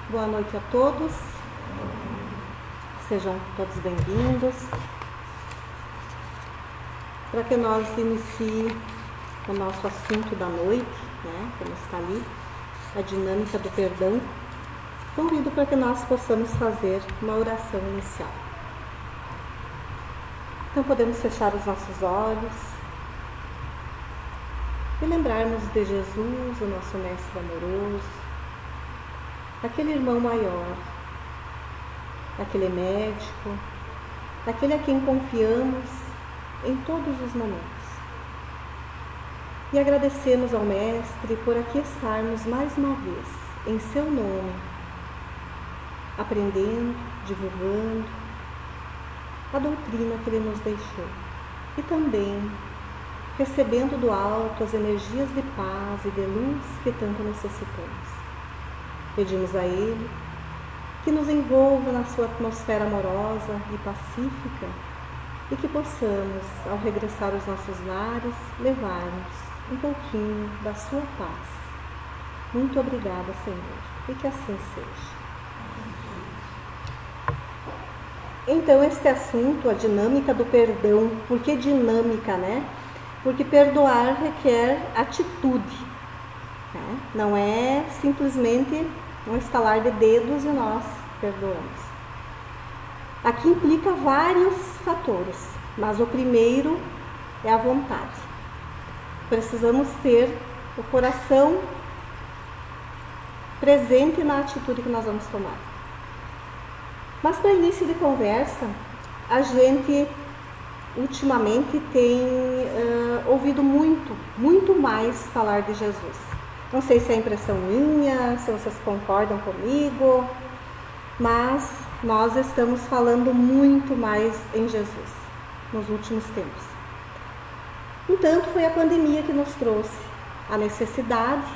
Boa noite a todos, sejam todos bem-vindos. Para que nós inicie o nosso assunto da noite, né, como está ali, a dinâmica do perdão, convido para que nós possamos fazer uma oração inicial. Então podemos fechar os nossos olhos e lembrarmos de Jesus, o nosso Mestre amoroso, aquele irmão maior, aquele médico, aquele a quem confiamos em todos os momentos. E agradecemos ao Mestre por aqui estarmos mais uma vez, em seu nome, aprendendo, divulgando a doutrina que Ele nos deixou. E também recebendo do alto as energias de paz e de luz que tanto necessitamos. Pedimos a Ele que nos envolva na sua atmosfera amorosa e pacífica e que possamos, ao regressar aos nossos lares, levar-nos um pouquinho da sua paz. Muito obrigada, Senhor, e que assim seja. Então, este assunto, a dinâmica do perdão, por que dinâmica, né? Porque perdoar requer atitude, né? Não é simplesmente um estalar de dedos e nós perdoamos. Aqui implica vários fatores, mas o primeiro é a vontade. Precisamos ter o coração presente na atitude que nós vamos tomar. Mas para início de conversa, a gente ultimamente tem ouvido muito mais falar de Jesus. Não sei se é impressão minha, se vocês concordam comigo, mas nós estamos falando muito mais em Jesus nos últimos tempos. Entanto, foi a pandemia que nos trouxe a necessidade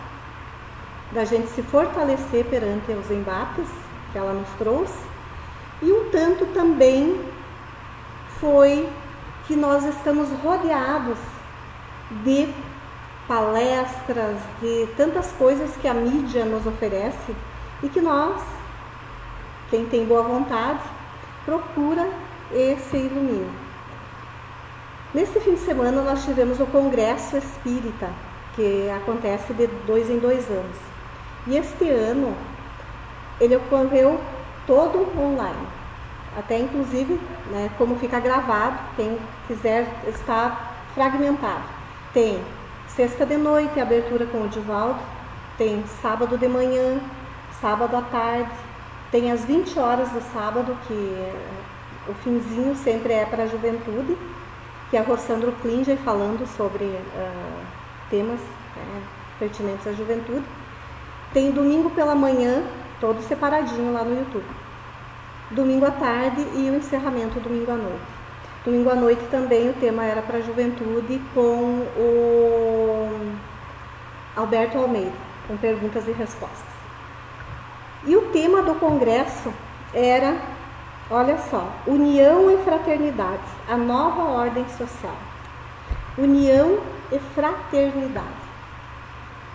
da gente se fortalecer perante os embates que ela nos trouxe, e um tanto também foi que nós estamos rodeados de palestras, de tantas coisas que a mídia nos oferece e que nós, quem tem boa vontade, procura esse ilumínio. Nesse fim de semana nós tivemos o Congresso Espírita, que acontece de 2 em 2 anos. E este ano ele ocorreu todo online. Até inclusive, né, como fica gravado, quem quiser, está fragmentado. Tem sexta de noite, abertura com o Divaldo, tem sábado de manhã, sábado à tarde, tem às 20 horas do sábado, que o finzinho sempre é para a juventude, que é a Rossandro Klinger falando sobre temas pertinentes à juventude. Tem domingo pela manhã, todo separadinho lá no YouTube. Domingo à tarde e o encerramento domingo à noite. Domingo à noite também o tema era para a juventude com o Alberto Almeida, com perguntas e respostas. E o tema do congresso era, olha só, união e fraternidade, a nova ordem social. União e fraternidade.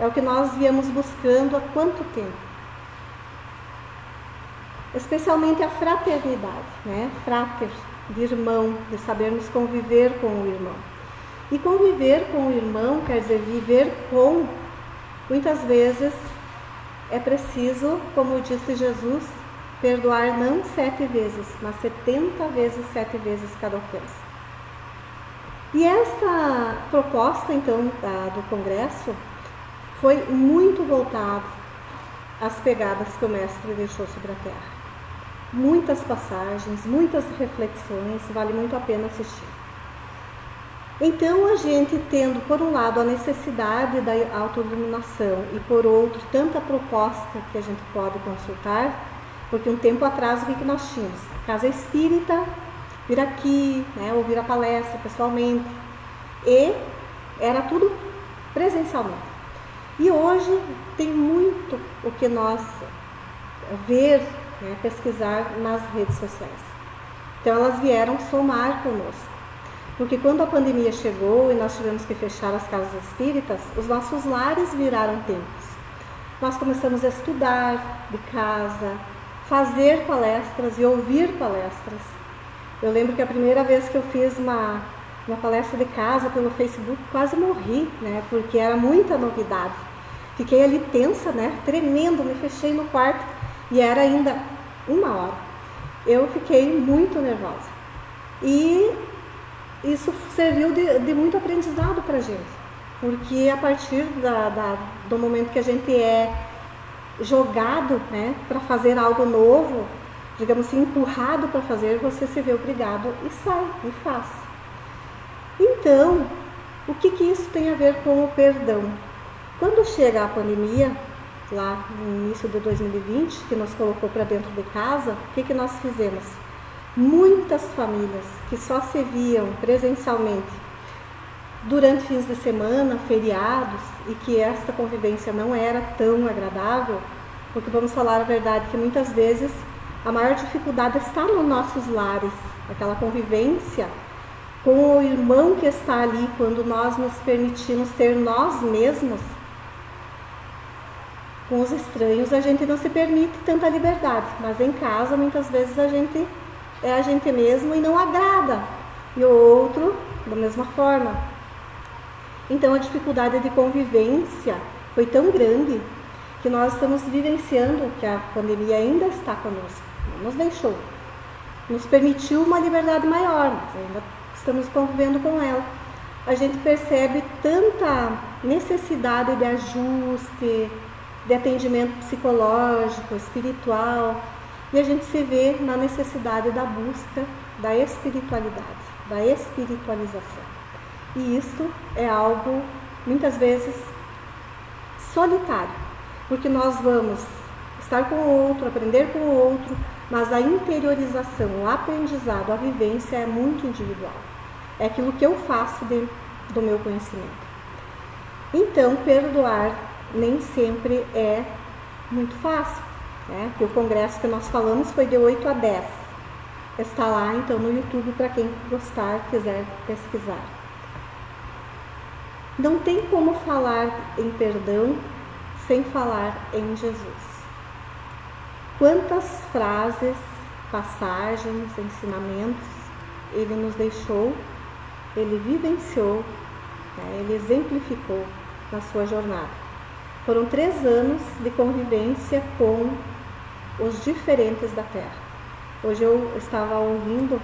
É o que nós viemos buscando há quanto tempo? Especialmente a fraternidade, né? Frater, de irmão, de sabermos conviver com o irmão. E conviver com o irmão quer dizer viver com. Muitas vezes é preciso, como disse Jesus, perdoar não 7 vezes, mas 70 vezes 7 vezes cada ofensa. E esta proposta, então, do Congresso foi muito voltada às pegadas que o Mestre deixou sobre a Terra. Muitas passagens, muitas reflexões, vale muito a pena assistir. Então, a gente tendo, por um lado, a necessidade da autoiluminação e, por outro, tanta proposta que a gente pode consultar, porque um tempo atrás, o que nós tínhamos? Casa espírita, vir aqui, né, ouvir a palestra pessoalmente, e era tudo presencialmente. E hoje tem muito o que nós ver, né, pesquisar nas redes sociais. Então, elas vieram somar conosco. Porque quando a pandemia chegou e nós tivemos que fechar as casas espíritas, os nossos lares viraram templos. Nós começamos a estudar de casa, fazer palestras e ouvir palestras. Eu lembro que a primeira vez que eu fiz uma palestra de casa pelo Facebook, quase morri, né? Porque era muita novidade. Fiquei ali tensa, né? Tremendo, me fechei no quarto e era ainda 1 hora. Eu fiquei muito nervosa. E isso serviu de muito aprendizado para a gente, porque a partir do momento que a gente é jogado, né, para fazer algo novo, digamos assim, empurrado para fazer, você se vê obrigado e sai e faz. Então, o que isso tem a ver com o perdão? Quando chega a pandemia, lá no início de 2020, que nos colocou para dentro de casa, o que nós fizemos? Muitas famílias que só se viam presencialmente durante fins de semana, feriados, e que essa convivência não era tão agradável, porque vamos falar a verdade que muitas vezes a maior dificuldade está nos nossos lares, aquela convivência com o irmão que está ali, quando nós nos permitimos ser nós mesmos. Com os estranhos a gente não se permite tanta liberdade, mas em casa muitas vezes a gente é a gente mesmo e não agrada, e o outro da mesma forma. Então a dificuldade de convivência foi tão grande que nós estamos vivenciando que a pandemia ainda está conosco, não nos deixou, nos permitiu uma liberdade maior, mas ainda estamos convivendo com ela. A gente percebe tanta necessidade de ajuste, de atendimento psicológico, espiritual, e a gente se vê na necessidade da busca da espiritualidade, da espiritualização. E isso é algo, muitas vezes, solitário, porque nós vamos estar com o outro, aprender com o outro, mas a interiorização, o aprendizado, a vivência é muito individual. É aquilo que eu faço do meu conhecimento. Então, perdoar nem sempre é muito fácil. Que o congresso que nós falamos foi de 8 a 10. Está lá então no YouTube para quem gostar, quiser pesquisar. Não tem como falar em perdão sem falar em Jesus. Quantas frases, passagens, ensinamentos ele nos deixou, ele vivenciou, ele exemplificou na sua jornada. Foram 3 anos de convivência com os diferentes da Terra. Hoje eu estava ouvindo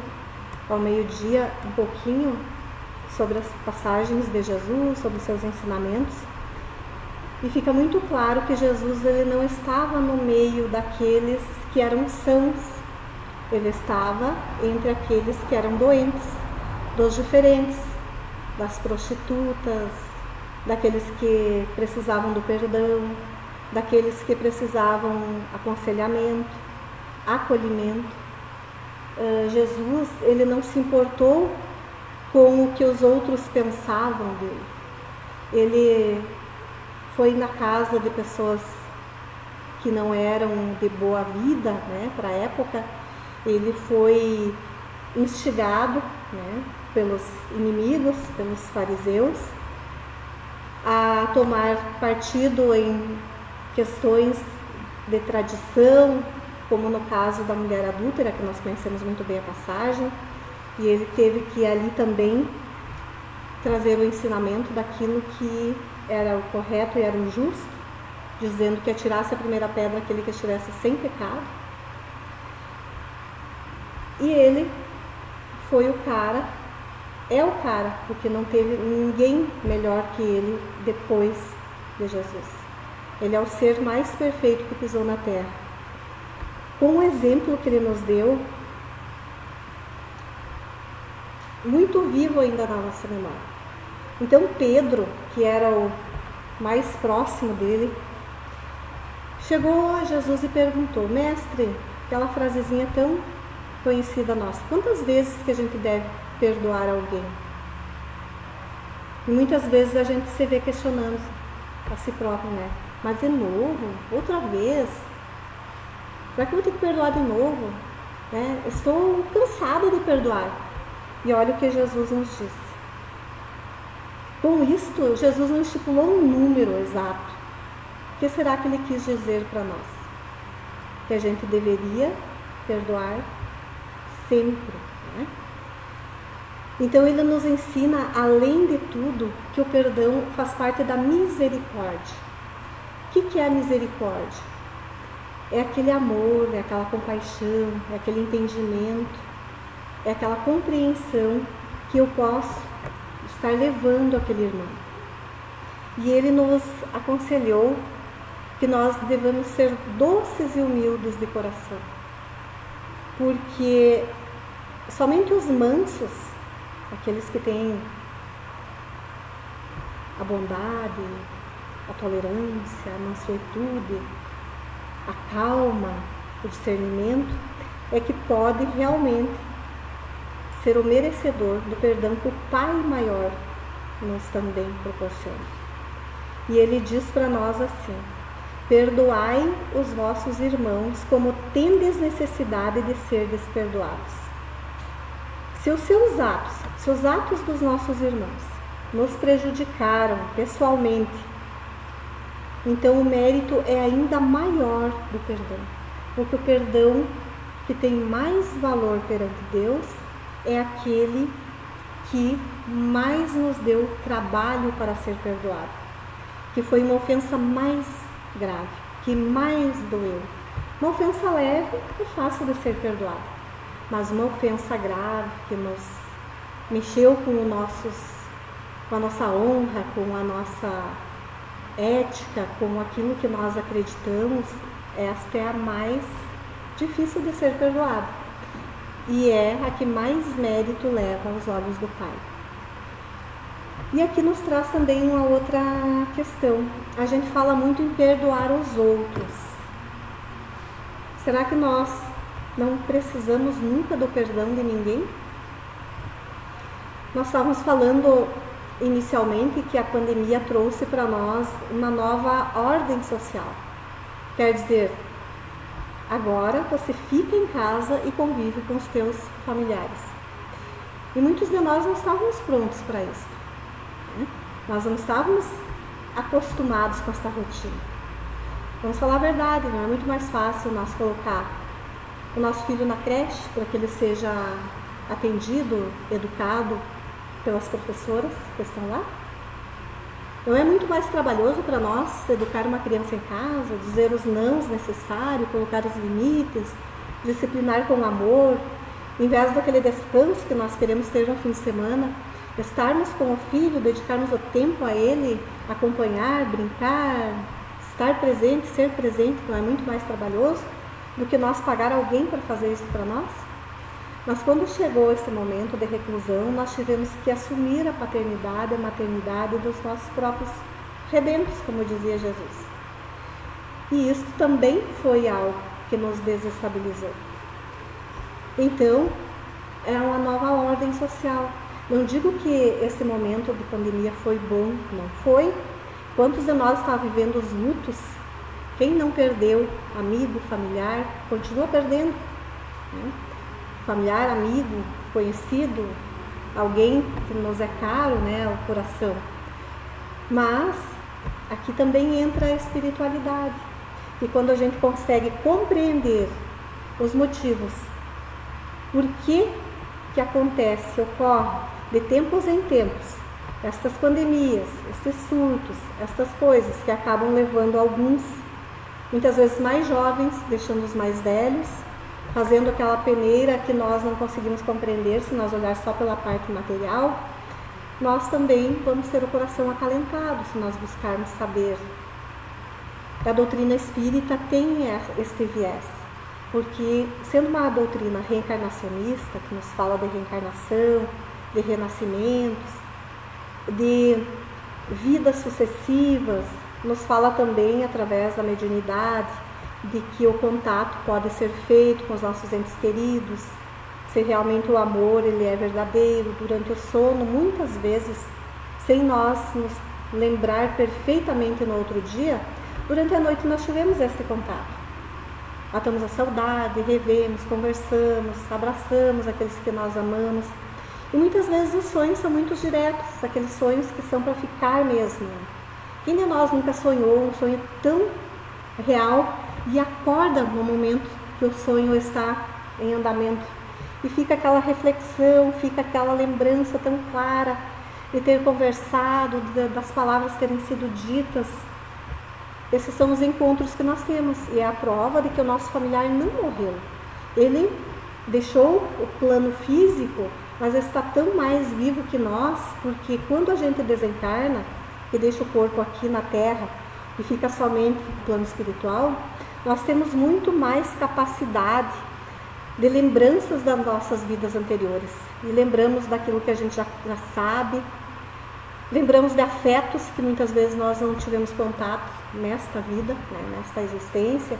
ao meio-dia um pouquinho sobre as passagens de Jesus, sobre seus ensinamentos, e fica muito claro que Jesus ele não estava no meio daqueles que eram sãos, ele estava entre aqueles que eram doentes, dos diferentes, das prostitutas, daqueles que precisavam do perdão, daqueles que precisavam aconselhamento, acolhimento. Jesus, ele não se importou com o que os outros pensavam dele. Ele foi na casa de pessoas que não eram de boa vida, né, para a época. Ele foi instigado, né, pelos inimigos, pelos fariseus, a tomar partido em questões de tradição, como no caso da mulher adúltera, que nós conhecemos muito bem a passagem, e ele teve que ali também trazer o ensinamento daquilo que era o correto e era o justo, dizendo que atirasse a primeira pedra aquele que estivesse sem pecado. E ele foi o cara, é o cara, porque não teve ninguém melhor que ele depois de Jesus. Ele é o ser mais perfeito que pisou na terra. Com o exemplo que ele nos deu, muito vivo ainda na nossa memória. Então Pedro, que era o mais próximo dele, chegou a Jesus e perguntou: mestre, aquela frasezinha tão conhecida nossa, quantas vezes que a gente deve perdoar alguém? E muitas vezes a gente se vê questionando a si próprio, né? Mas de novo? Outra vez? Será que eu vou ter que perdoar de novo? Né? Estou cansada de perdoar. E olha o que Jesus nos disse. Com isto, Jesus não estipulou um número exato. O que será que ele quis dizer para nós? Que a gente deveria perdoar sempre, né? Então ele nos ensina, além de tudo, que o perdão faz parte da misericórdia. O que é a misericórdia? É aquele amor, é aquela compaixão, é aquele entendimento, é aquela compreensão que eu posso estar levando aquele irmão. E ele nos aconselhou que nós devemos ser doces e humildes de coração, porque somente os mansos, aqueles que têm a bondade, a tolerância, a mansuetude, a calma, o discernimento, é que pode realmente ser o merecedor do perdão que o Pai maior nos também proporciona. E ele diz para nós assim: perdoai os vossos irmãos como tendes necessidade de serdes perdoados. Se os atos dos nossos irmãos nos prejudicaram pessoalmente, então o mérito é ainda maior do perdão, porque o perdão que tem mais valor perante Deus é aquele que mais nos deu trabalho para ser perdoado, que foi uma ofensa mais grave, que mais doeu. Uma ofensa leve é fácil de ser perdoada, mas uma ofensa grave que nos mexeu com a nossa honra, com a nossa ética, com aquilo que nós acreditamos, esta é a mais difícil de ser perdoada e é a que mais mérito leva aos olhos do Pai. E aqui nos traz também uma outra questão. A gente fala muito em perdoar os outros. Será que nós não precisamos nunca do perdão de ninguém? Nós estávamos falando inicialmente que a pandemia trouxe para nós uma nova ordem social. Quer dizer, agora você fica em casa e convive com os teus familiares. E muitos de nós não estávamos prontos para isso, né? Nós não estávamos acostumados com essa rotina. Vamos falar a verdade, não é muito mais fácil nós colocar o nosso filho na creche para que ele seja atendido, educado pelas professoras que estão lá? Não é muito mais trabalhoso para nós educar uma criança em casa, dizer os nãos necessários, colocar os limites, disciplinar com amor, em vez daquele descanso que nós queremos ter no fim de semana, estarmos com o filho, dedicarmos o tempo a ele, acompanhar, brincar, estar presente, ser presente, não é muito mais trabalhoso do que nós pagar alguém para fazer isso para nós? Mas quando chegou esse momento de reclusão, nós tivemos que assumir a paternidade, a maternidade dos nossos próprios rebentos, como dizia Jesus. E isso também foi algo que nos desestabilizou. Então, é uma nova ordem social. Não digo que esse momento de pandemia foi bom, não foi. Quantos de nós está vivendo os lutos? Quem não perdeu amigo, familiar, continua perdendo, né? Familiar, amigo, conhecido, alguém que nos é caro, né, ao coração. Mas aqui também entra a espiritualidade. E quando a gente consegue compreender os motivos, por que acontece, ocorre de tempos em tempos, estas pandemias, estes surtos, estas coisas que acabam levando alguns, muitas vezes mais jovens, deixando os mais velhos, fazendo aquela peneira que nós não conseguimos compreender se nós olharmos só pela parte material, nós também vamos ter o coração acalentado se nós buscarmos saber. A doutrina espírita tem este viés, porque sendo uma doutrina reencarnacionista, que nos fala de reencarnação, de renascimentos, de vidas sucessivas. Nos fala também, através da mediunidade, de que o contato pode ser feito com os nossos entes queridos, se realmente o amor ele é verdadeiro durante o sono, muitas vezes, sem nós nos lembrar perfeitamente no outro dia, durante a noite nós tivemos esse contato. Matamos a saudade, revemos, conversamos, abraçamos aqueles que nós amamos. E muitas vezes os sonhos são muito diretos, aqueles sonhos que são para ficar mesmo. Quem de nós nunca sonhou um sonho tão real e acorda no momento que o sonho está em andamento? E fica aquela reflexão, fica aquela lembrança tão clara de ter conversado, das palavras terem sido ditas. Esses são os encontros que nós temos e é a prova de que o nosso familiar não morreu. Ele deixou o plano físico, mas está tão mais vivo que nós, porque quando a gente desencarna e deixa o corpo aqui na Terra e fica somente no plano espiritual, nós temos muito mais capacidade de lembranças das nossas vidas anteriores. E lembramos daquilo que a gente já sabe, lembramos de afetos que muitas vezes nós não tivemos contato nesta vida, né, nesta existência,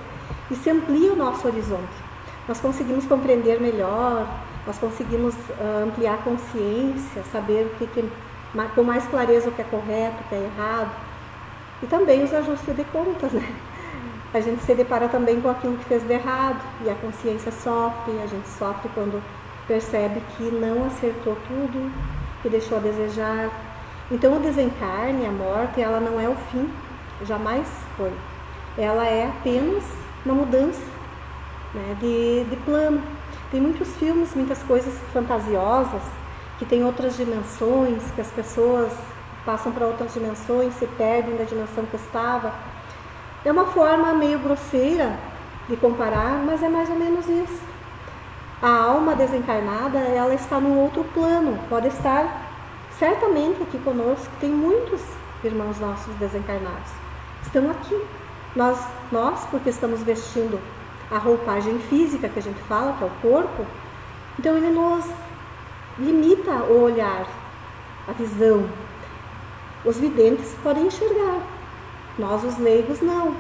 e se amplia o nosso horizonte. Nós conseguimos compreender melhor, nós conseguimos ampliar a consciência, saber com mais clareza o que é correto, o que é errado, e também os ajustes de contas, né? A gente se depara também com aquilo que fez de errado, e a consciência sofre, a gente sofre quando percebe que não acertou tudo, que deixou a desejar. Então o desencarne, a morte, ela não é o fim, jamais foi. Ela é apenas uma mudança, né, de plano. Tem muitos filmes, muitas coisas fantasiosas, que tem outras dimensões, que as pessoas passam para outras dimensões, se perdem da dimensão que estava. É uma forma meio grosseira de comparar, mas é mais ou menos isso. A alma desencarnada, ela está num outro plano, pode estar certamente aqui conosco. Tem muitos irmãos nossos desencarnados, estão aqui. Nós, porque estamos vestindo a roupagem física que a gente fala, que é o corpo, então ele nos limita o olhar, a visão. Os videntes podem enxergar, nós os leigos não,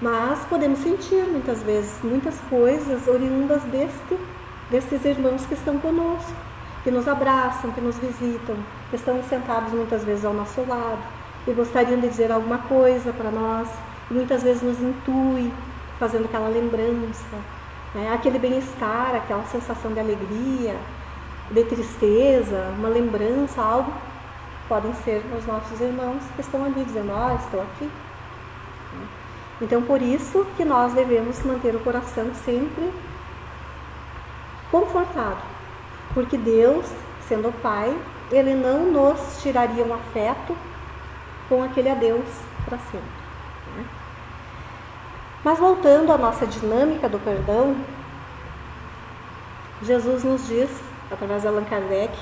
mas podemos sentir muitas vezes muitas coisas oriundas destes irmãos que estão conosco, que nos abraçam, que nos visitam, que estão sentados muitas vezes ao nosso lado e gostariam de dizer alguma coisa para nós, e muitas vezes nos intui, fazendo aquela lembrança, né? Aquele bem-estar, aquela sensação de alegria, de tristeza, uma lembrança, algo. Podem ser os nossos irmãos que estão ali dizendo, estou aqui. Então, por isso que nós devemos manter o coração sempre confortado, porque Deus, sendo o Pai, Ele não nos tiraria um afeto com aquele adeus para sempre, né? Mas voltando à nossa dinâmica do perdão, Jesus nos diz, através de Allan Kardec,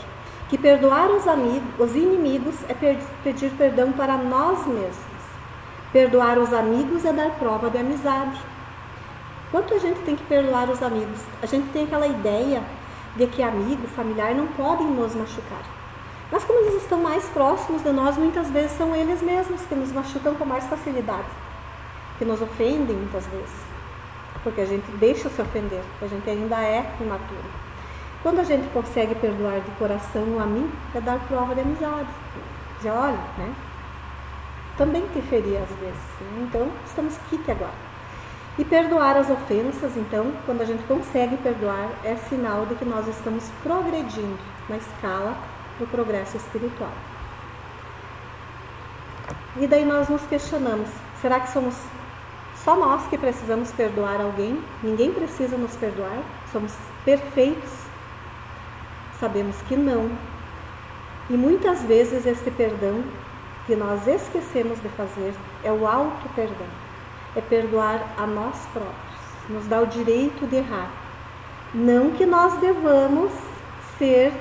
que perdoar os inimigos é pedir perdão para nós mesmos. Perdoar os amigos é dar prova de amizade. Quanto a gente tem que perdoar os amigos? A gente tem aquela ideia de que amigo, familiar não podem nos machucar. Mas como eles estão mais próximos de nós, muitas vezes são eles mesmos que nos machucam com mais facilidade, que nos ofendem muitas vezes, porque a gente deixa se ofender, a gente ainda é imaturo. Quando a gente consegue perdoar de coração um amigo, é dar prova de amizade. Dizer, olha, né? Também te feri às vezes, né? Então estamos quite agora. E perdoar as ofensas, então, quando a gente consegue perdoar, é sinal de que nós estamos progredindo na escala do progresso espiritual. E daí nós nos questionamos, será que somos só nós que precisamos perdoar alguém? Ninguém precisa nos perdoar? Somos perfeitos? Sabemos que não. E muitas vezes esse perdão que nós esquecemos de fazer é o auto-perdão. É perdoar a nós próprios, nos dá o direito de errar. Não que nós devamos ser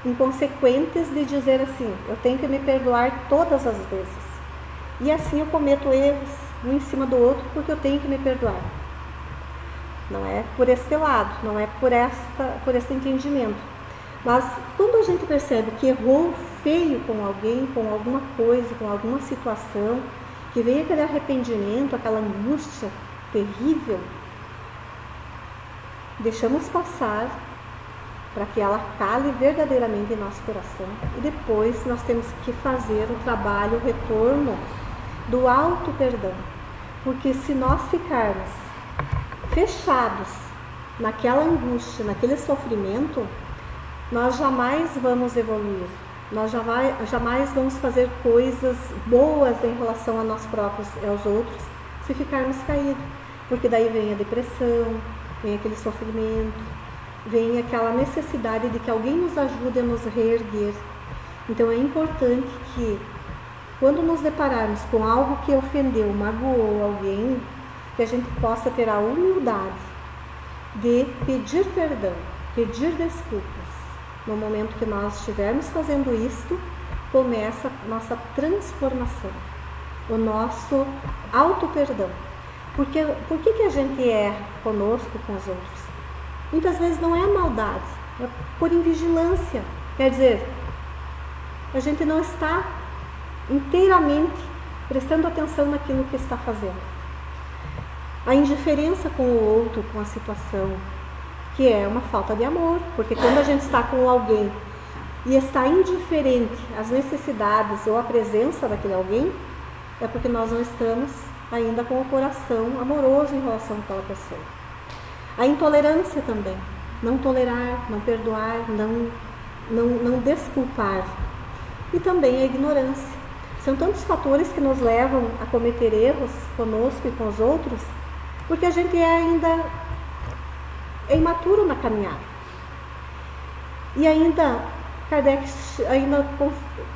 inconsequentes de dizer assim, eu tenho que me perdoar todas as vezes. E assim eu cometo erros um em cima do outro porque eu tenho que me perdoar. Não é por este lado, não é por este entendimento. Mas quando a gente percebe que errou feio com alguém, com alguma coisa, com alguma situação, que veio aquele arrependimento, aquela angústia terrível, deixamos passar para que ela cale verdadeiramente em nosso coração. E depois nós temos que fazer o trabalho, o retorno do auto perdão. Porque se nós ficarmos fechados naquela angústia, naquele sofrimento, nós jamais vamos evoluir. Nós jamais vamos fazer coisas boas em relação a nós próprios e aos outros se ficarmos caídos. Porque daí vem a depressão, vem aquele sofrimento, vem aquela necessidade de que alguém nos ajude a nos reerguer. Então é importante que, quando nos depararmos com algo que ofendeu, magoou alguém, que a gente possa ter a humildade de pedir perdão, pedir desculpas. No momento que nós estivermos fazendo isto, começa a nossa transformação, o nosso auto-perdão. Por que a gente erra conosco, com os outros? Muitas vezes não é a maldade, é por invigilância. Quer dizer, a gente não está inteiramente prestando atenção naquilo que está fazendo. A indiferença com o outro, com a situação, que é uma falta de amor, porque quando a gente está com alguém e está indiferente às necessidades ou à presença daquele alguém, é porque nós não estamos ainda com o coração amoroso em relação àquela pessoa. A intolerância também, não tolerar, não perdoar, não desculpar. E também a ignorância. São tantos fatores que nos levam a cometer erros conosco e com os outros, porque a gente é ainda imaturo na caminhada. E ainda, Kardec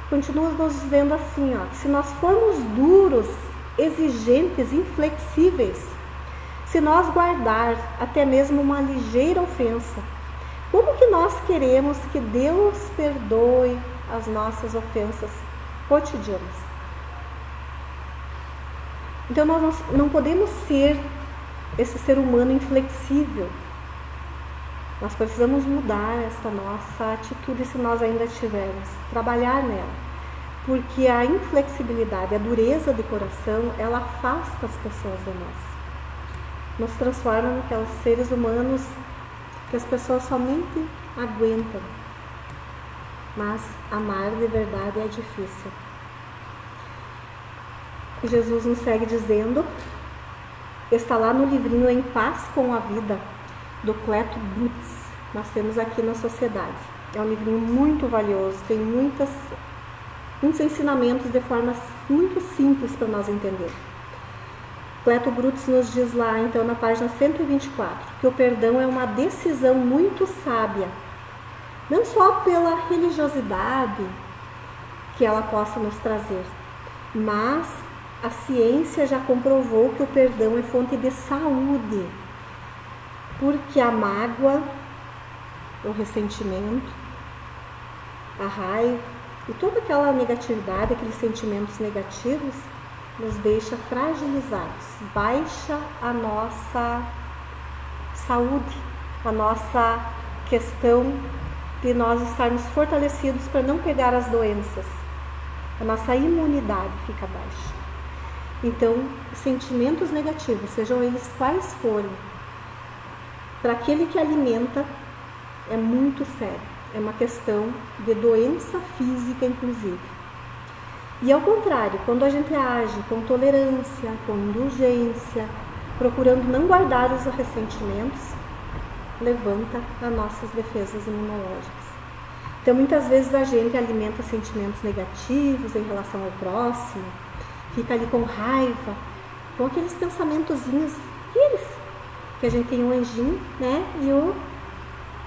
continua nos dizendo assim, ó, se nós formos duros, exigentes, inflexíveis, se nós guardar até mesmo uma ligeira ofensa, como que nós queremos que Deus perdoe as nossas ofensas cotidianas? Então nós não podemos ser esse ser humano inflexível. Nós precisamos mudar essa nossa atitude se nós ainda tivermos, trabalhar nela. Porque a inflexibilidade, a dureza de coração, ela afasta as pessoas de nós. Nos transforma naqueles seres humanos que as pessoas somente aguentam. Mas amar de verdade é difícil. E Jesus nos segue dizendo, está lá no livrinho Em Paz com a Vida, do Cleto Butz. Nós temos aqui na sociedade. É um livrinho muito valioso, tem muitos ensinamentos de forma muito simples para nós entender. Cleto Butz nos diz lá, então, na página 124, que o perdão é uma decisão muito sábia, não só pela religiosidade que ela possa nos trazer, mas a ciência já comprovou que o perdão é fonte de saúde, porque a mágoa, o ressentimento, a raiva e toda aquela negatividade, aqueles sentimentos negativos, nos deixa fragilizados, baixa a nossa saúde, a nossa questão de nós estarmos fortalecidos para não pegar as doenças. A nossa imunidade fica baixa. Então, sentimentos negativos, sejam eles quais forem, para aquele que alimenta, é muito sério. É uma questão de doença física, inclusive. E ao contrário, quando a gente age com tolerância, com indulgência, procurando não guardar os ressentimentos, levanta as nossas defesas imunológicas. Então, muitas vezes a gente alimenta sentimentos negativos em relação ao próximo, fica ali com raiva, com aqueles pensamentozinhos, que a gente tem o anjinho, né, e o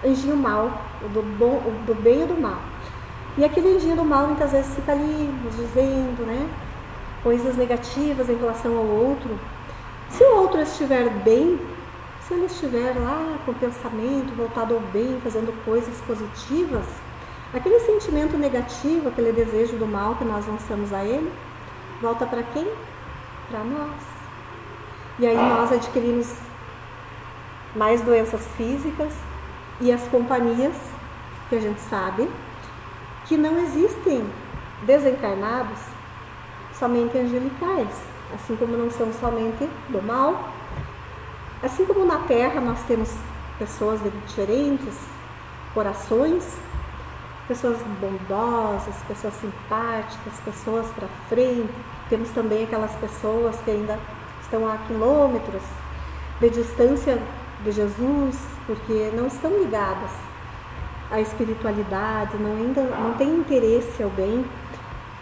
anjinho mal, o do bem e do mal. E aquele anjinho do mal muitas vezes fica ali nos dizendo, né, coisas negativas em relação ao outro. Se o outro estiver bem, se ele estiver lá com o pensamento voltado ao bem, fazendo coisas positivas, aquele sentimento negativo, aquele desejo do mal que nós lançamos a ele, volta para quem? Para nós. E aí nós adquirimos mais doenças físicas e as companhias que a gente sabe que não existem desencarnados somente angelicais, assim como não são somente do mal. Assim como na Terra nós temos pessoas de diferentes corações, pessoas bondosas, pessoas simpáticas, pessoas para frente. Temos também aquelas pessoas que ainda estão a quilômetros de distância de Jesus, porque não estão ligadas à espiritualidade, não têm interesse ao bem.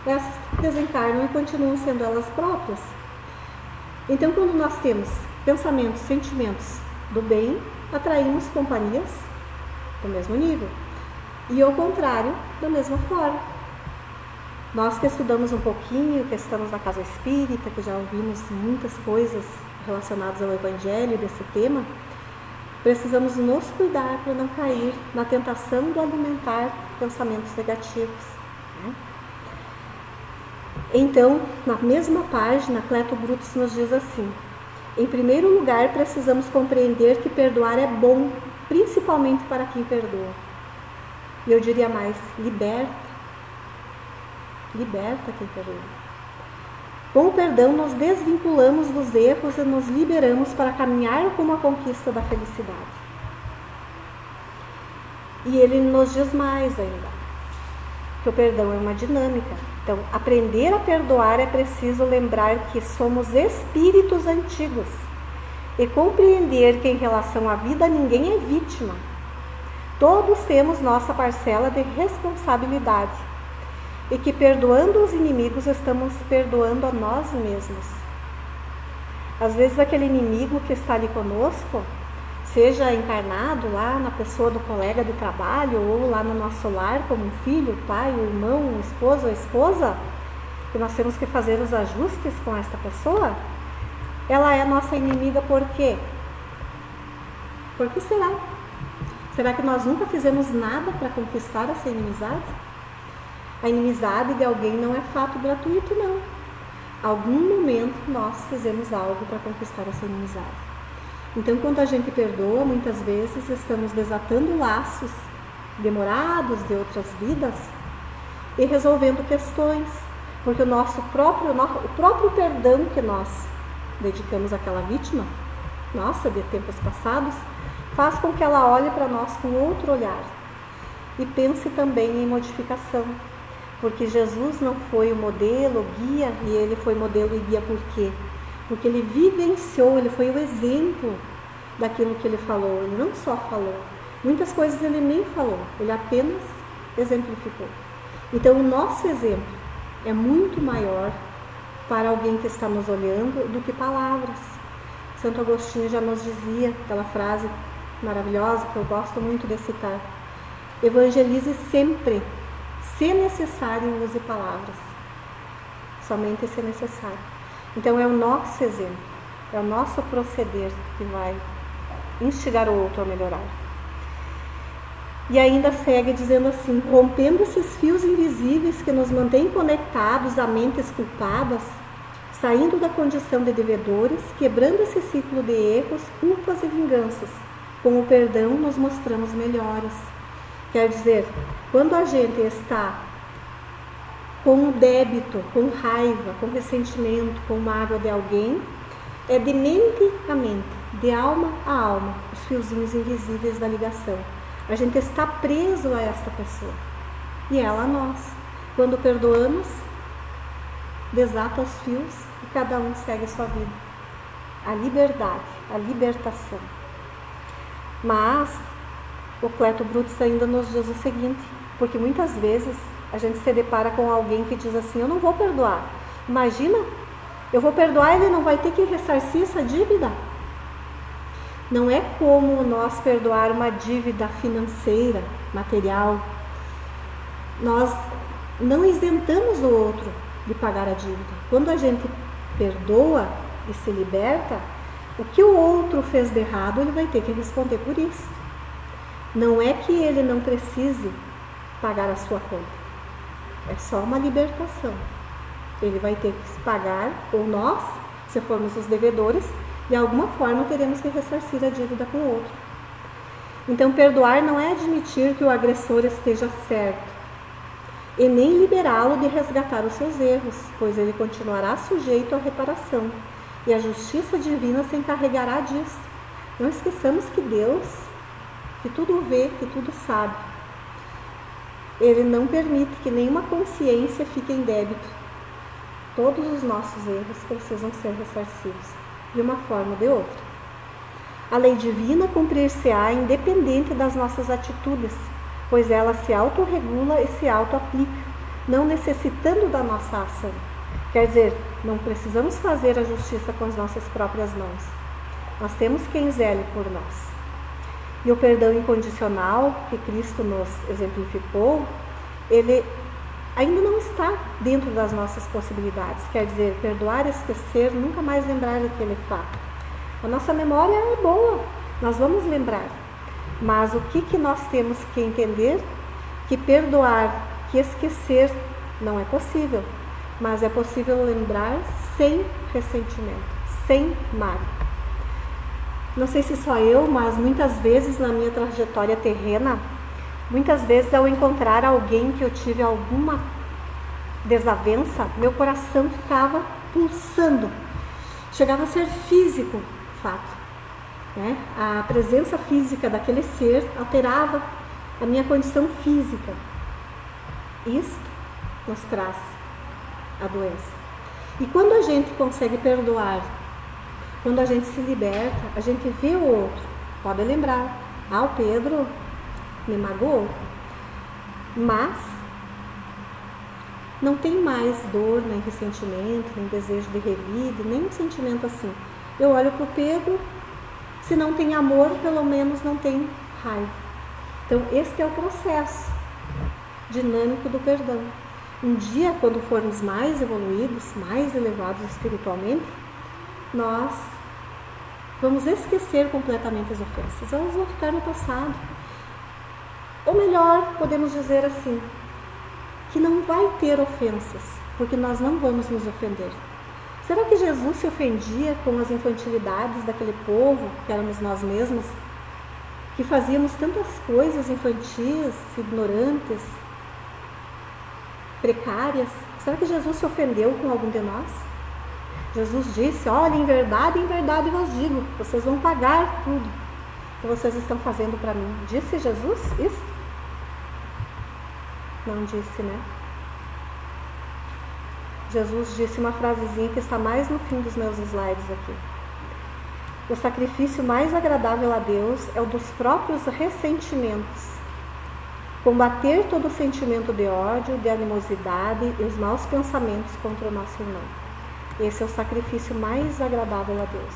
Essas desencarnam e continuam sendo elas próprias. Então, quando nós temos pensamentos, sentimentos do bem, atraímos companhias do mesmo nível. E ao contrário, da mesma forma. Nós que estudamos um pouquinho, que estamos na casa espírita, que já ouvimos muitas coisas relacionadas ao Evangelho desse tema, precisamos nos cuidar para não cair na tentação de alimentar pensamentos negativos. Então, na mesma página, Cleto Brutus nos diz assim: em primeiro lugar, precisamos compreender que perdoar é bom, principalmente para quem perdoa. E eu diria mais, liberta quem perdoa. Com o perdão, nos desvinculamos dos erros e nos liberamos para caminhar rumo à conquista da felicidade. E ele nos diz mais ainda, que o perdão é uma dinâmica. Então, aprender a perdoar é preciso lembrar que somos espíritos antigos e compreender que em relação à vida ninguém é vítima. Todos temos nossa parcela de responsabilidade e que perdoando os inimigos estamos perdoando a nós mesmos. Às vezes aquele inimigo que está ali conosco, seja encarnado lá na pessoa do colega de trabalho ou lá no nosso lar, como um filho, pai, um irmão, um esposo ou esposa, que nós temos que fazer os ajustes com esta pessoa, ela é nossa inimiga por quê? Por que será? Será que nós nunca fizemos nada para conquistar essa inimizade? A inimizade de alguém não é fato gratuito, não. Algum momento nós fizemos algo para conquistar essa inimizade. Então, quando a gente perdoa, muitas vezes estamos desatando laços demorados de outras vidas e resolvendo questões, porque o próprio perdão que nós dedicamos àquela vítima, nossa, de tempos passados, faz com que ela olhe para nós com outro olhar e pense também em modificação, porque Jesus não foi o modelo, o guia, e ele foi modelo e guia por quê? Porque ele vivenciou, ele foi o exemplo daquilo que ele falou. Ele não só falou, muitas coisas ele nem falou, ele apenas exemplificou. Então o nosso exemplo é muito maior para alguém que está nos olhando do que palavras. Santo Agostinho já nos dizia aquela frase maravilhosa que eu gosto muito de citar: evangelize sempre, se necessário use palavras, somente se necessário. Então é o nosso exemplo, é o nosso proceder que vai instigar o outro a melhorar. E ainda segue dizendo assim: rompendo esses fios invisíveis que nos mantêm conectados a mentes culpadas, saindo da condição de devedores, quebrando esse ciclo de erros, culpas e vinganças, com o perdão nos mostramos melhores. Quer dizer, quando a gente está com débito, com raiva, com ressentimento, com mágoa de alguém, é de mente a mente, de alma a alma, os fiozinhos invisíveis da ligação. A gente está preso a esta pessoa e ela a nós. Quando perdoamos, desata os fios e cada um segue a sua vida. A liberdade, a libertação. Mas o Cleto Brutus ainda nos diz o seguinte, porque muitas vezes a gente se depara com alguém que diz assim: eu não vou perdoar. Imagina, eu vou perdoar e ele não vai ter que ressarcir essa dívida. Não é como nós perdoar uma dívida financeira, material. Nós não isentamos o outro de pagar a dívida. Quando a gente perdoa e se liberta, o que o outro fez de errado, ele vai ter que responder por isso. Não é que ele não precise pagar a sua conta. É só uma libertação. Ele vai ter que pagar, ou nós, se formos os devedores, de alguma forma teremos que ressarcir a dívida com o outro. Então, perdoar não é admitir que o agressor esteja certo e nem liberá-lo de resgatar os seus erros, pois ele continuará sujeito à reparação e a justiça divina se encarregará disso. Não esqueçamos que Deus, que tudo vê, que tudo sabe, Ele não permite que nenhuma consciência fique em débito. Todos os nossos erros precisam ser ressarcidos, de uma forma ou de outra. A lei divina cumprir-se-á independente das nossas atitudes, pois ela se autorregula e se autoaplica, não necessitando da nossa ação. Quer dizer, não precisamos fazer a justiça com as nossas próprias mãos. Nós temos quem zele por nós. E o perdão incondicional que Cristo nos exemplificou, ele ainda não está dentro das nossas possibilidades. Quer dizer, perdoar, esquecer, nunca mais lembrar daquele fato. A nossa memória é boa, nós vamos lembrar. Mas o que nós temos que entender? Que perdoar, que esquecer não é possível. Mas é possível lembrar sem ressentimento, sem mágoa. Não sei se só eu, mas muitas vezes na minha trajetória terrena, muitas vezes ao encontrar alguém que eu tive alguma desavença, meu coração ficava pulsando. Chegava a ser físico, fato. Né? A presença física daquele ser alterava a minha condição física. Isto nos traz a doença. E quando a gente consegue perdoar, quando a gente se liberta, a gente vê o outro. Pode lembrar, o Pedro me magoou, mas não tem mais dor, nem ressentimento, nem desejo de revide, nem um sentimento assim. Eu olho para o Pedro, se não tem amor, pelo menos não tem raiva. Então, esse é o processo dinâmico do perdão. Um dia, quando formos mais evoluídos, mais elevados espiritualmente, nós vamos esquecer completamente as ofensas. Elas vão ficar no passado. Ou melhor, podemos dizer assim, que não vai ter ofensas, porque nós não vamos nos ofender. Será que Jesus se ofendia com as infantilidades daquele povo, que éramos nós mesmos, que fazíamos tantas coisas infantis, ignorantes, precárias? Será que Jesus se ofendeu com algum de nós? Jesus disse, olha, em verdade vos digo, vocês vão pagar tudo que vocês estão fazendo para mim. Disse Jesus isso? Não disse, né? Jesus disse uma frasezinha que está mais no fim dos meus slides aqui. O sacrifício mais agradável a Deus é o dos próprios ressentimentos. Combater todo sentimento de ódio, de animosidade e os maus pensamentos contra o nosso irmão. Esse é o sacrifício mais agradável a Deus.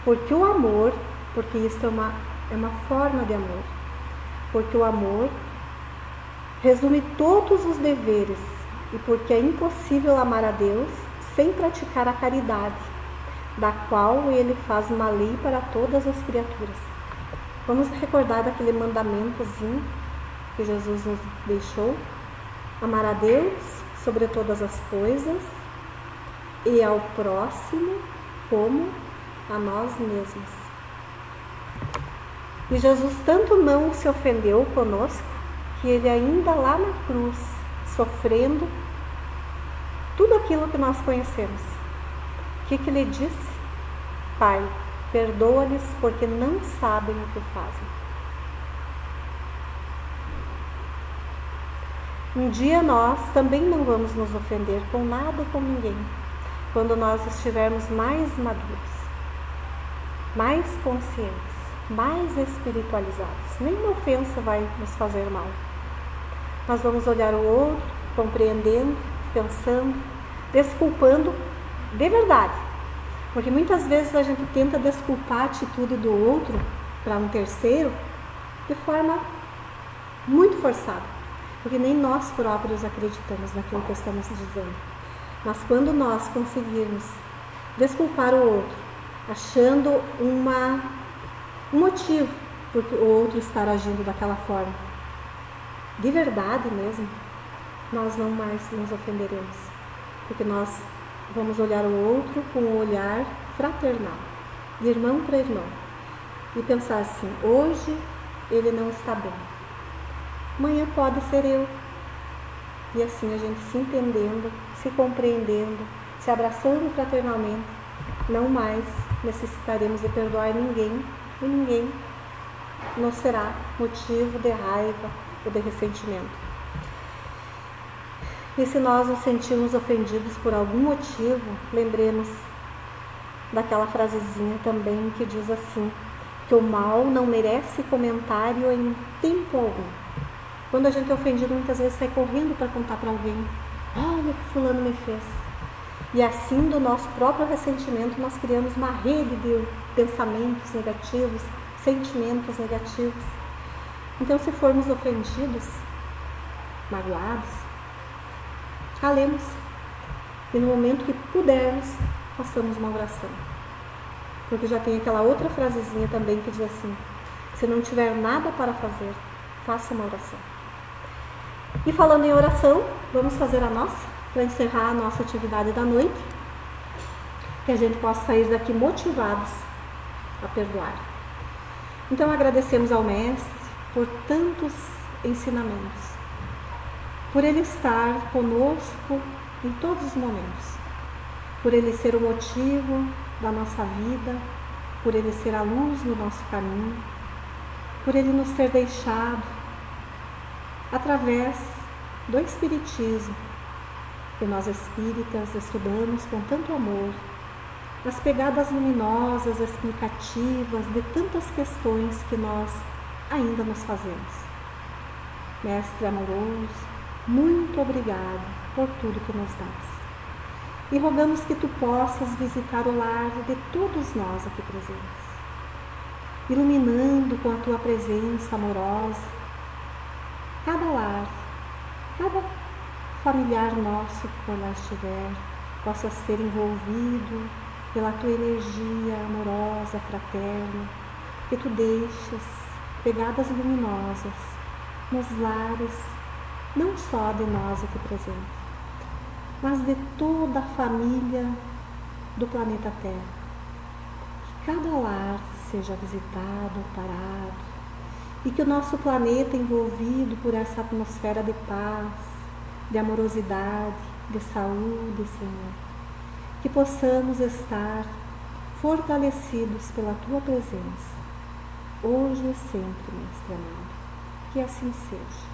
Porque o amor, porque isso é uma forma de amor. Porque o amor resume todos os deveres e porque é impossível amar a Deus sem praticar a caridade, da qual Ele faz uma lei para todas as criaturas. Vamos recordar daquele mandamentozinho que Jesus nos deixou: amar a Deus sobre todas as coisas e ao próximo como a nós mesmos. E Jesus tanto não se ofendeu conosco, que Ele ainda lá na cruz, sofrendo tudo aquilo que nós conhecemos, o que Ele disse? Pai, perdoa-lhes porque não sabem o que fazem. Um dia nós também não vamos nos ofender com nada e com ninguém, quando nós estivermos mais maduros, mais conscientes, mais espiritualizados. Nenhuma ofensa vai nos fazer mal. Nós vamos olhar o outro, compreendendo, pensando, desculpando de verdade. Porque muitas vezes a gente tenta desculpar a atitude do outro para um terceiro de forma muito forçada. Porque nem nós próprios acreditamos naquilo que estamos dizendo. Mas quando nós conseguirmos desculpar o outro, achando um motivo porque o outro estar agindo daquela forma, de verdade mesmo, nós não mais nos ofenderemos, porque nós vamos olhar o outro com um olhar fraternal, de irmão para irmão, e pensar assim: hoje ele não está bem. Amanhã pode ser eu. E assim a gente se entendendo, se compreendendo, se abraçando fraternalmente, não mais necessitaremos de perdoar ninguém, e ninguém nos será motivo de raiva ou de ressentimento. E se nós nos sentimos ofendidos por algum motivo, lembremos daquela frasezinha também que diz assim, que o mal não merece comentário em tempo algum. Quando a gente é ofendido, muitas vezes sai correndo para contar para alguém, olha o que fulano me fez. E assim, do nosso próprio ressentimento, nós criamos uma rede de pensamentos negativos, sentimentos negativos. Então, se formos ofendidos, magoados, calemos. E no momento que pudermos, façamos uma oração. Porque já tem aquela outra frasezinha também que diz assim, se não tiver nada para fazer, faça uma oração. E falando em oração, vamos fazer a nossa, para encerrar a nossa atividade da noite, que a gente possa sair daqui motivados a perdoar. Então agradecemos ao Mestre por tantos ensinamentos, por Ele estar conosco em todos os momentos, por Ele ser o motivo da nossa vida, por Ele ser a luz no nosso caminho, por Ele nos ter deixado através do Espiritismo, que nós espíritas estudamos com tanto amor, as pegadas luminosas, explicativas de tantas questões que nós ainda nos fazemos. Mestre amoroso, muito obrigado por tudo que nos dás. E rogamos que Tu possas visitar o lar de todos nós aqui presentes, iluminando com a Tua presença amorosa cada lar, cada familiar nosso que por lá estiver, possa ser envolvido pela Tua energia amorosa, fraterna, que Tu deixes pegadas luminosas nos lares, não só de nós aqui presentes, mas de toda a família do planeta Terra. Que cada lar seja visitado, parado, e que o nosso planeta envolvido por essa atmosfera de paz, de amorosidade, de saúde, Senhor, que possamos estar fortalecidos pela Tua presença, hoje e sempre, Mestre amado. Que assim seja.